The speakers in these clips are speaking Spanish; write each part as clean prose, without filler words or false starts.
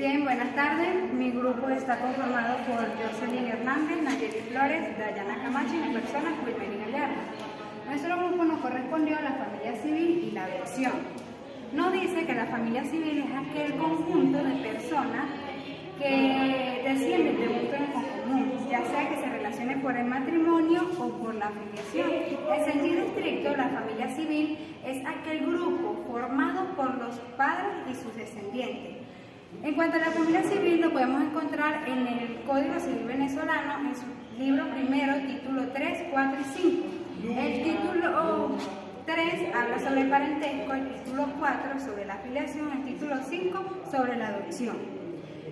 Bien, buenas tardes. Mi grupo está conformado por Jocelyn Hernández, Nayeli Flores, Dayana Camacho y mi persona, Wilmery Gallardo. Nuestro grupo nos correspondió a la familia civil y la adopción. Nos dice que la familia civil es aquel conjunto de personas que descienden de un tronco común, ya sea que se relacione por el matrimonio o por la afiliación. En sentido estricto, la familia civil es aquel grupo formado por los padres y sus descendientes. En cuanto a la familia civil, lo podemos encontrar en el Código Civil Venezolano, en su libro primero, título 3, 4 y 5. El título 3 habla sobre el parentesco, el título 4 sobre la afiliación, el título 5 sobre la adopción.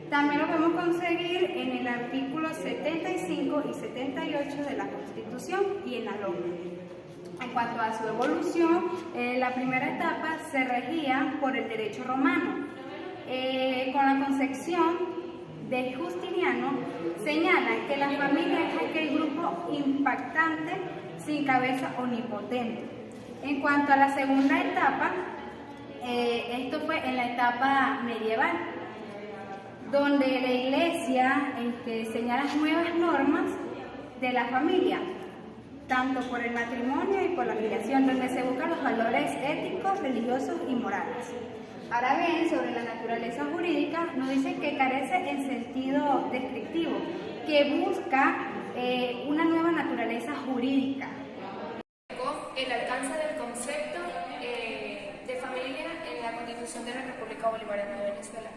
También lo podemos conseguir en el artículo 75 y 78 de la Constitución y en la LOM. En cuanto a su evolución, la primera etapa se regía por el derecho romano. Con la concepción de Justiniano, señala que la familia es aquel grupo impactante sin cabeza omnipotente. En cuanto a la segunda etapa, esto fue en la etapa medieval, donde la Iglesia señala nuevas normas de la familia, tanto por el matrimonio y por la afiliación, donde se buscan los valores éticos, religiosos y morales. Ahora bien, sobre la naturaleza jurídica, nos dice que carece en sentido descriptivo, que busca una nueva naturaleza jurídica. El alcance del concepto de familia en la Constitución de la República Bolivariana de Venezuela.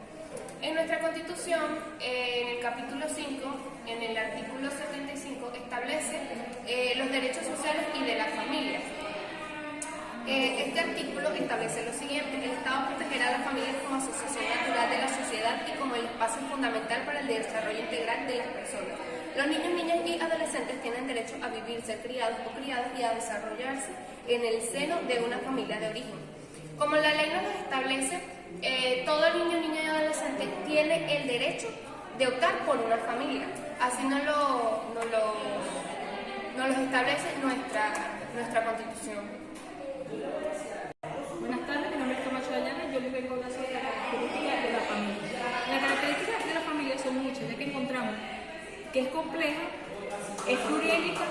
En nuestra Constitución, en el capítulo 5, en el artículo 75, establece los derechos sociales y de la familia. Este artículo establece lo siguiente: el Estado protegerá a la familia como asociación natural de la sociedad y como el espacio fundamental para el desarrollo integral de las personas. Los niños, niñas y adolescentes tienen derecho a vivir, ser criados o criadas y a desarrollarse en el seno de una familia de origen. Como la ley nos establece, todo niño, niña y adolescente tiene el derecho de optar por una familia. Así nos lo establece nuestra Constitución. Buenas tardes, mi nombre es Camacho Dayana y yo les vengo a hablar sobre las características de la familia. Las características de la familia son muchas, ya que encontramos que es compleja, es pluriétnica,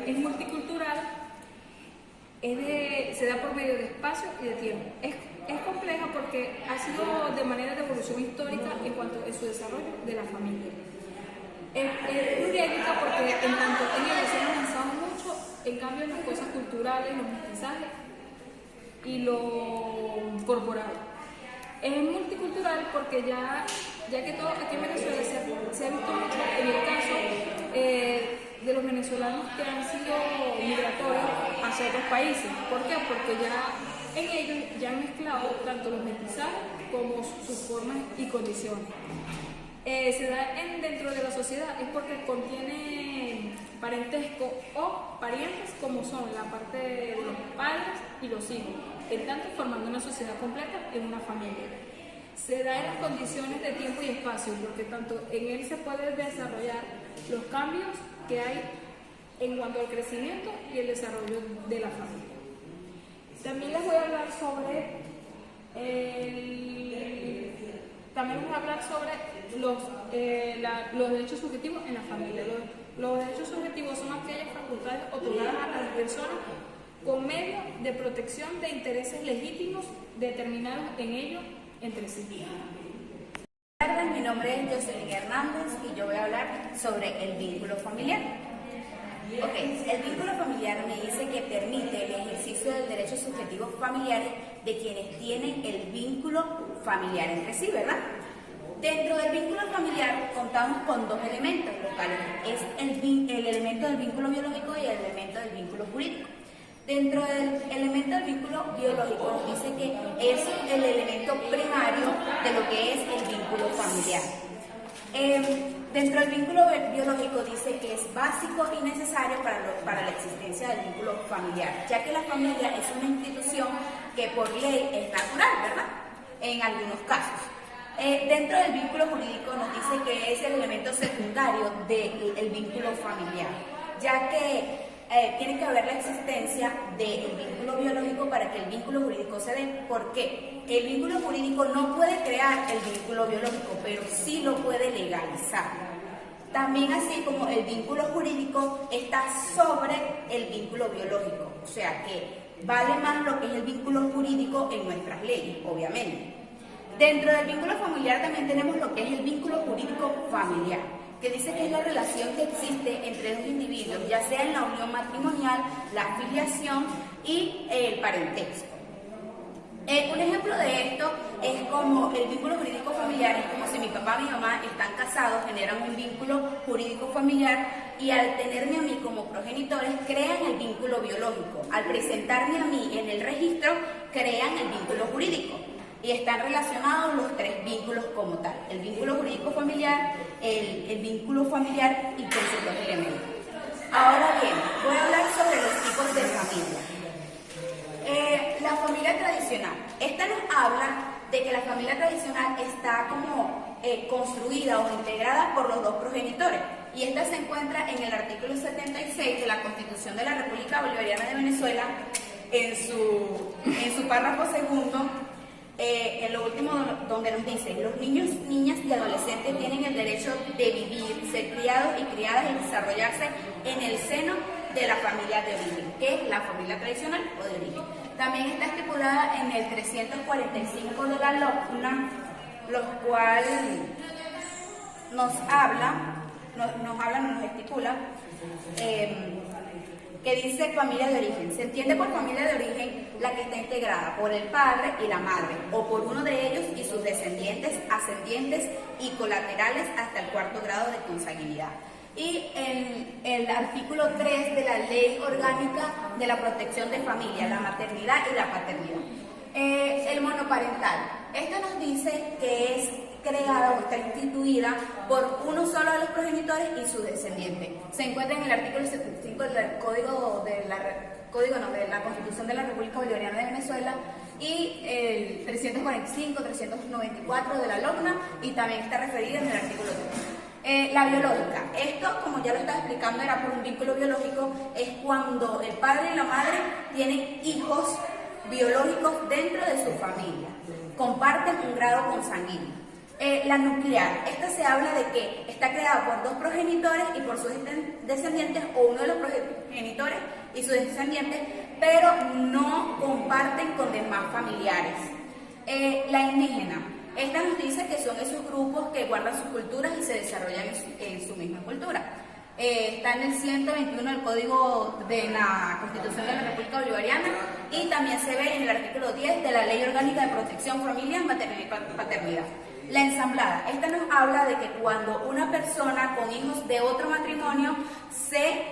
es multicultural, se da por medio de espacio y de tiempo. Es compleja porque ha sido de manera de evolución histórica en cuanto a su desarrollo de la familia. Es pluriétnica porque en tanto en ella se han avanzado mucho en cambio en las cosas culturales, los mestizajes y lo corporal. Es multicultural porque ya que todo aquí en Venezuela se ha visto mucho en el caso de los venezolanos que han sido migratorios hacia otros países. ¿Por qué? Porque ya en ellos ya han mezclado tanto los mestizajes como sus formas y condiciones. Se da dentro de la sociedad es porque contiene parentesco o parientes como son la parte de los padres y los hijos, en tanto formando una sociedad completa en una familia. Se da en las condiciones de tiempo y espacio, porque tanto en él se puede desarrollar los cambios que hay en cuanto al crecimiento y el desarrollo de la familia. También les voy a hablar sobre los derechos subjetivos en la familia. Los derechos subjetivos son aquellas facultades otorgadas a las personas con medio de protección de intereses legítimos determinados en ellos entre sí. Buenas tardes, mi nombre es Jocelyn Hernández y yo voy a hablar sobre el vínculo familiar. El vínculo familiar me dice que permite el ejercicio del derecho subjetivo familiar de quienes tienen el vínculo familiar entre sí, ¿verdad? Dentro del vínculo familiar contamos con dos elementos, los cuales es el elemento del vínculo biológico y el elemento del vínculo jurídico. Dentro del elemento del vínculo biológico nos dice que es el elemento primario de lo que es el vínculo familiar. Dentro del vínculo biológico dice que es básico y necesario para la existencia del vínculo familiar, ya que la familia es una institución que por ley es natural, ¿verdad? En algunos casos. Dentro del vínculo jurídico nos dice que es el elemento secundario del vínculo familiar, ya que tiene que haber la existencia del vínculo biológico para que el vínculo jurídico se dé. ¿Por qué? El vínculo jurídico no puede crear el vínculo biológico, pero sí lo puede legalizar. También así como el vínculo jurídico está sobre el vínculo biológico, o sea que vale más lo que es el vínculo jurídico en nuestras leyes, obviamente. Dentro del vínculo familiar también tenemos lo que es el vínculo jurídico familiar, que dice que es la relación que existe entre dos individuos, ya sea en la unión matrimonial, la filiación y el parentesco. Un ejemplo de esto es como el vínculo jurídico familiar, es como si mi papá y mi mamá están casados, generan un vínculo jurídico familiar y al tenerme a mí como progenitores crean el vínculo biológico. Al presentarme a mí en el registro crean el vínculo jurídico y están relacionados los tres vínculos como tal, el vínculo jurídico familiar, el vínculo familiar y con sus dos elementos. Ahora bien, voy a hablar sobre los tipos de familia. La familia tradicional. Esta nos habla de que la familia tradicional está como construida o integrada por los dos progenitores. Y esta se encuentra en el artículo 76 de la Constitución de la República Bolivariana de Venezuela, en su párrafo segundo, en lo último donde nos dice: los niños, niñas y adolescentes tienen el derecho de vivir, ser criados y criadas y desarrollarse en el seno de la familia de origen, que es la familia tradicional o de origen. También está estipulada en el 345 de la LOCNA, lo cual nos estipula que dice familia de origen. Se entiende por familia de origen la que está integrada por el padre y la madre, o por uno de ellos y sus descendientes, ascendientes y colaterales hasta el cuarto grado de consanguinidad. Y el artículo 3 de la Ley Orgánica de la Protección de Familia, la maternidad y la paternidad. El monoparental. Esto nos dice que es creada o está instituida por uno solo de los progenitores y sus descendientes. Se encuentra en el artículo 75 del Código de la Constitución de la República Bolivariana de Venezuela y el 345, 394 de la LOCNA, y también está referida en el artículo 3. La biológica. Esto, como ya lo estaba explicando, era por un vínculo biológico, es cuando el padre y la madre tienen hijos biológicos dentro de su familia, comparten un grado consanguíneo. La nuclear, esta se habla de que está creada por dos progenitores y por sus descendientes, o uno de los progenitores y sus descendientes, pero no comparten con demás familiares. La indígena, esta nos dice que son esos grupos que guardan sus culturas y se desarrollan en su misma cultura. Está en el 121 del Código de la Constitución de la República Bolivariana y también se ve en el artículo 10 de la Ley Orgánica de Protección Familiar, Maternidad y Paternidad. La ensamblada, esta nos habla de que cuando una persona con hijos de otro matrimonio se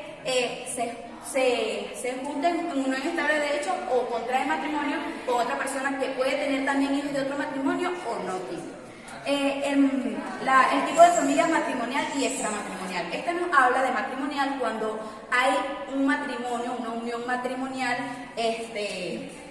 junta en unión estable de derecho o contrae matrimonio con otra persona que puede tener también hijos de otro matrimonio o no tiene. El tipo de familia matrimonial y extramatrimonial. Esta nos habla de matrimonial cuando hay un matrimonio, una unión matrimonial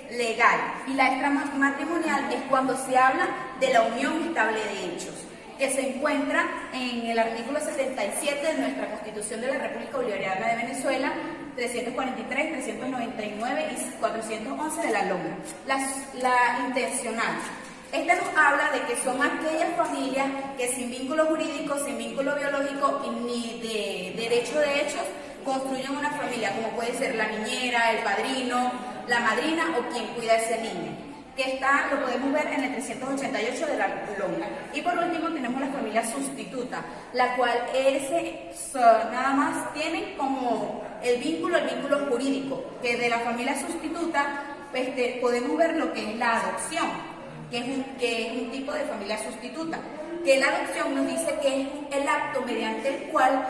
legal, y la extramatrimonial es cuando se habla de la unión estable de hechos, que se encuentra en el artículo 77 de nuestra Constitución de la República Bolivariana de Venezuela, 343, 399 y 411 de la LOMA. La intencional. Esta nos habla de que son aquellas familias que sin vínculo jurídico, sin vínculo biológico y ni de derecho de hechos construyen una familia, como puede ser la niñera, el padrino, la madrina o quien cuida a ese niño, que lo podemos ver en el 388 de la LOMA. Y por último tenemos la familia sustituta, la cual nada más tienen como el vínculo jurídico, que de la familia sustituta podemos ver lo que es la adopción, que es un tipo de familia sustituta, que la adopción nos dice que es el acto mediante el cual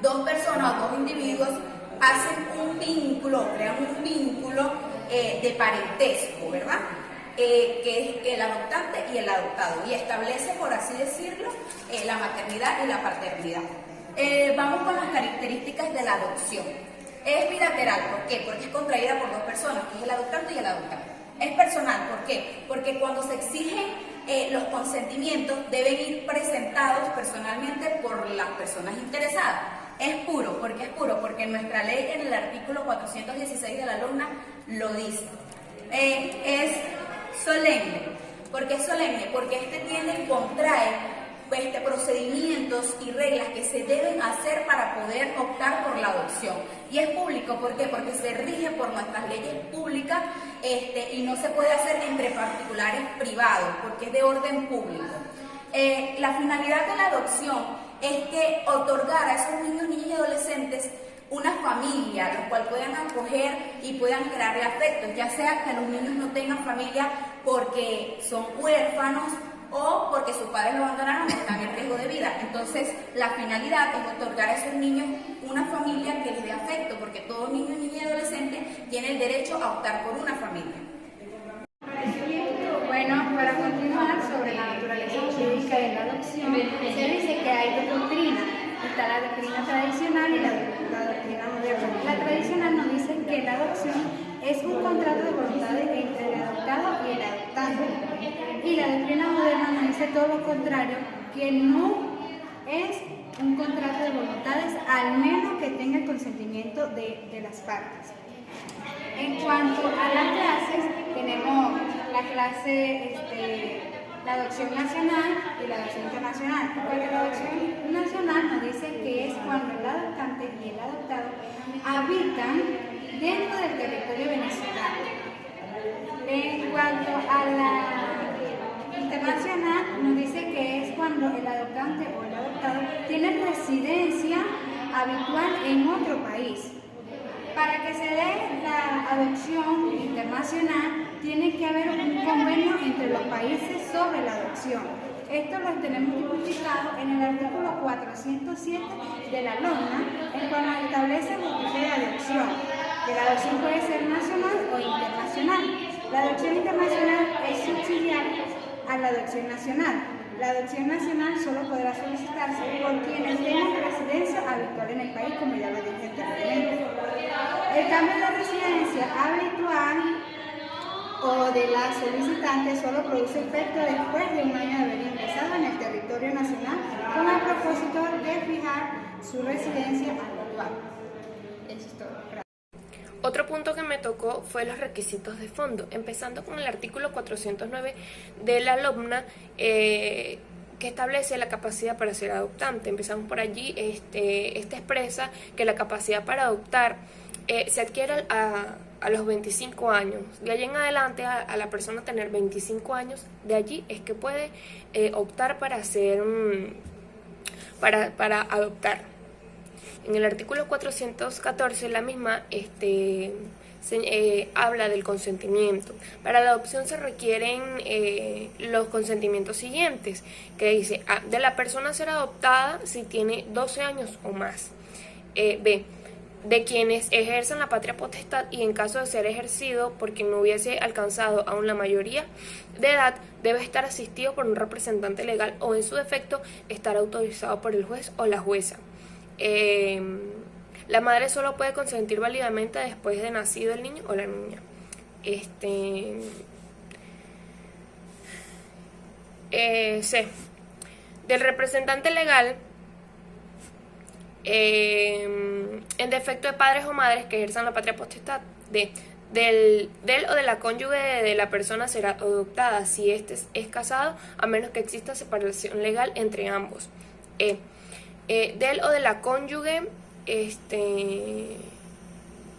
dos personas o dos individuos hacen un vínculo, crean un vínculo de parentesco, ¿verdad? Que es el adoptante y el adoptado, y establece, por así decirlo, la maternidad y la paternidad. Vamos con las características de la adopción. Es bilateral, ¿por qué? Porque es contraída por dos personas, que es el adoptante y el adoptado. Es personal, ¿por qué? Porque cuando se exigen los consentimientos deben ir presentados personalmente por las personas interesadas. Es puro, ¿por qué es puro? Porque nuestra ley en el artículo 416 de la LOMNA lo dice. Es solemne. ¿Por qué es solemne? Porque contrae procedimientos y reglas que se deben hacer para poder optar por la adopción. Y es público, ¿por qué? Porque se rige por nuestras leyes públicas y no se puede hacer entre particulares privados, porque es de orden público. La finalidad de la adopción es que otorgar a esos niños, niñas y adolescentes una familia, los cuales puedan acoger y puedan crearle afectos, ya sea que los niños no tengan familia porque son huérfanos o porque sus padres lo abandonaron y están en riesgo de vida. Entonces, la finalidad es otorgar a esos niños una familia que les dé afecto, porque todo niño, niña y adolescente tiene el derecho a optar por una familia. Bueno, para continuar sobre la naturaleza jurídica de la adopción, se dice que hay dos doctrinas. Está la doctrina tradicional y la doctrina moderna. La tradicional nos dice que la adopción es un contrato de voluntades entre el adoptado y el adoptante. Y la doctrina moderna nos dice todo lo contrario, que no es un contrato de voluntades, al menos que tenga el consentimiento de las partes. En cuanto a las clases, tenemos la clase, la adopción nacional y la adopción internacional. Porque la adopción nacional nos dice que es cuando el adoptante y el adoptado habitan dentro del territorio venezolano. En cuanto a la internacional, nos dice que es cuando el adoptante o el adoptado tiene residencia habitual en otro país. Para que se dé la adopción internacional, tiene que haber un convenio entre los países sobre la adopción. Esto lo tenemos tipificado en el artículo 407 de la LOMNA, el cual nos establece los tipos de adopción, que la adopción puede ser nacional o internacional. La adopción internacional es subsidiaria a la adopción nacional. La adopción nacional solo podrá solicitarse por quienes tengan residencia habitual en el país, como ya lo dije anteriormente. El cambio de residencia habitual o de la solicitante solo produce efecto después de un año de haber ingresado en el territorio nacional con el propósito de fijar su residencia habitual. Eso es todo. Gracias. Otro punto que me tocó fue los requisitos de fondo, empezando con el artículo 409 de la LOMNA, que establece la capacidad para ser adoptante. Empezamos por allí. Este expresa que la capacidad para adoptar se adquiere a los 25 años. De allí en adelante, a la persona tener 25 años, de allí es que puede optar para para adoptar. En el artículo 414, la misma habla del consentimiento. Para la adopción se requieren los consentimientos siguientes, que dice A, de la persona ser adoptada si tiene 12 años o más. B, de quienes ejerzan la patria potestad y en caso de ser ejercido por quien no hubiese alcanzado aún la mayoría de edad, debe estar asistido por un representante legal o en su defecto estar autorizado por el juez o la jueza. La madre solo puede consentir válidamente después de nacido el niño o la niña. C, del representante legal en defecto de padres o madres que ejerzan la patria potestad. D, del o de la cónyuge de la persona será adoptada si éste es casado, a menos que exista separación legal entre ambos. Del o de la cónyuge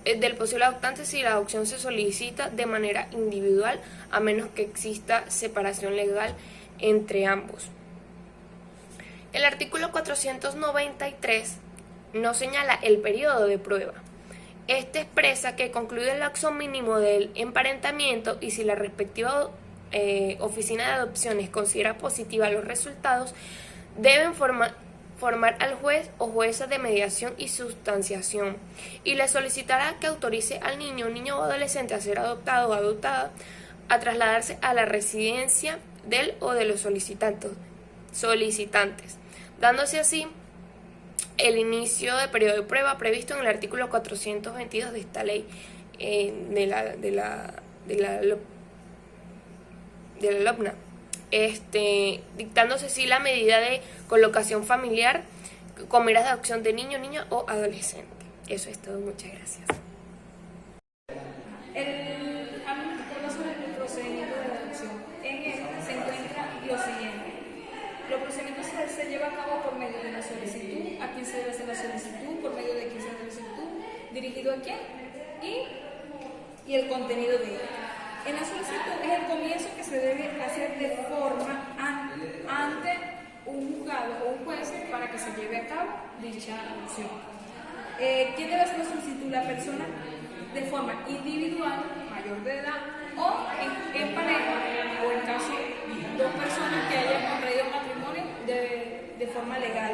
del posible adoptante si la adopción se solicita de manera individual, a menos que exista separación legal entre ambos. El artículo 493 no señala el periodo de prueba. Este expresa que concluye el lapso mínimo del emparentamiento y si la respectiva oficina de adopciones considera positiva los resultados, deben formar al juez o jueza de mediación y sustanciación y le solicitará que autorice al niño o adolescente a ser adoptado o adoptada a trasladarse a la residencia del o de los solicitantes, dándose así el inicio de periodo de prueba previsto en el artículo 422 de esta ley de la LOMNA. Dictándose así la medida de colocación familiar con miras de adopción de niño, niña o adolescente. Eso es todo, muchas gracias. A mí me tocó hablar sobre el procedimiento de la adopción. En él se encuentra lo siguiente. Los procedimientos se llevan a cabo por medio de la solicitud, a quién se debe hacer la solicitud, por medio de quién se hace la solicitud, dirigido a quién y el contenido de ella. En la solicitud es el comienzo que se debe hacer de forma ante un juzgado o un juez para que se lleve a cabo dicha adopción. ¿Quién debe hacer la solicitud? La persona de forma individual, mayor de edad, o en pareja, o en caso dos personas que hayan contraído matrimonio de forma legal,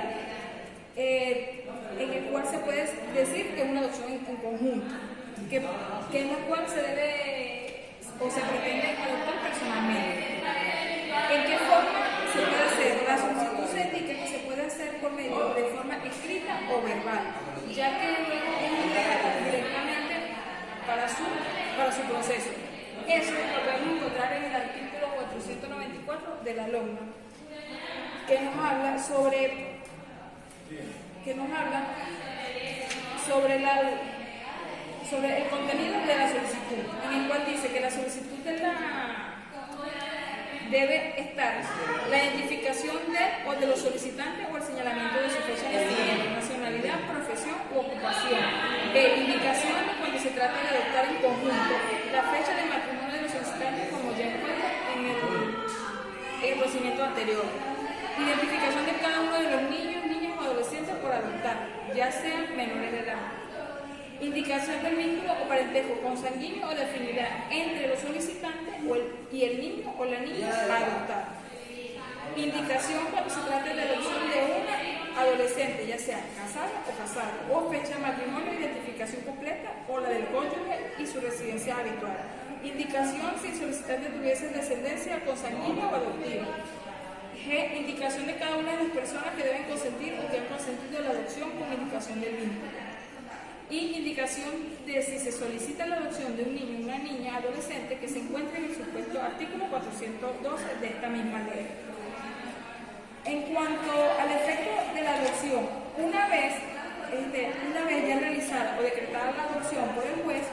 en el cual se puede decir que es una adopción en conjunto, que en la cual se debe o se pretende adoptar personalmente. ¿En qué forma se puede hacer? La solicitud se indica que se puede hacer por medio de forma escrita o verbal, ya que luego uno llega directamente para su proceso. Eso lo podemos encontrar en el artículo 494 de la LOMNA, que nos habla sobre el contenido de la solicitud, en el cual dice que la solicitud debe estar la identificación de los solicitantes o el señalamiento de su fecha de nacimiento, nacionalidad, profesión u ocupación, indicaciones cuando se trata de adoptar en conjunto, la fecha de matrimonio de los solicitantes como ya encuentra en el procedimiento anterior, identificación de cada uno de los niños, niñas o adolescentes por adoptar, ya sean menores de edad. Indicación del vínculo o parentesco consanguíneo o de afinidad entre los solicitantes y el niño o la niña a adoptar. Indicación cuando se trata de adopción de una adolescente, ya sea casada o casado, o fecha de matrimonio, identificación completa o la del cónyuge y su residencia habitual. Indicación si el solicitante tuviese descendencia consanguínea o adoptiva. G. Indicación de cada una de las personas que deben consentir o que han consentido la adopción con indicación del vínculo. Y indicación de si se solicita la adopción de un niño o una niña adolescente que se encuentre en el supuesto artículo 412 de esta misma ley. En cuanto al efecto de la adopción, una vez ya realizada o decretada la adopción por el juez,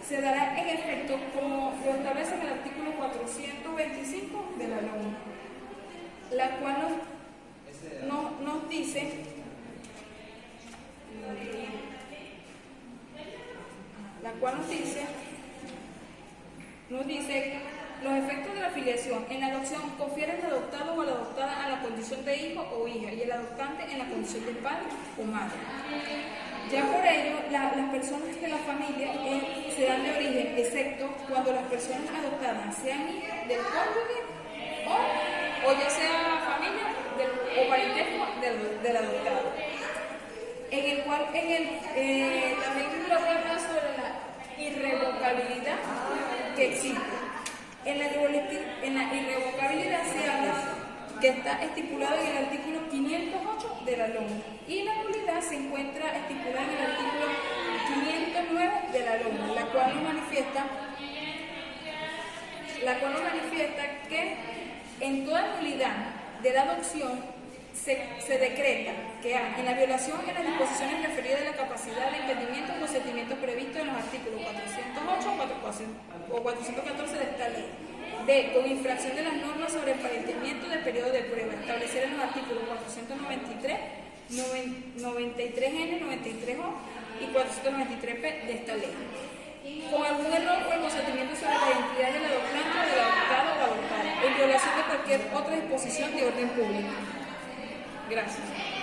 se dará en efecto como lo establece en el artículo 425 de la LOMNA, la cual nos dice los efectos de la filiación. En la adopción confiere el adoptado o la adoptada a la condición de hijo o hija y el adoptante en la condición de padre o madre. Ya por ello, las personas de la familia serán de origen, excepto cuando las personas adoptadas sean hijas del cónyuge o ya sea familia o parentesco del adoptado. En el cual también lo voy a hablar sobre la irrevocabilidad que existe. En la irrevocabilidad se habla que está estipulado en el artículo 508 de la LOMNA y la nulidad se encuentra estipulada en el artículo 509 de la LOMNA, la cual nos manifiesta que en toda nulidad de la adopción se decreta que en la violación en las disposiciones referidas de la capacidad de entendimiento o consentimiento previsto en los artículos 408 o 414 de esta ley. B. Con infracción de las normas sobre el parentamiento del periodo de prueba, establecer en los artículos 493, 93N, 93O y 493P de esta ley. Con algún error o el consentimiento sobre la identidad del adoptante o del adoptado o adoptada, en violación de cualquier otra disposición de orden público. Gracias.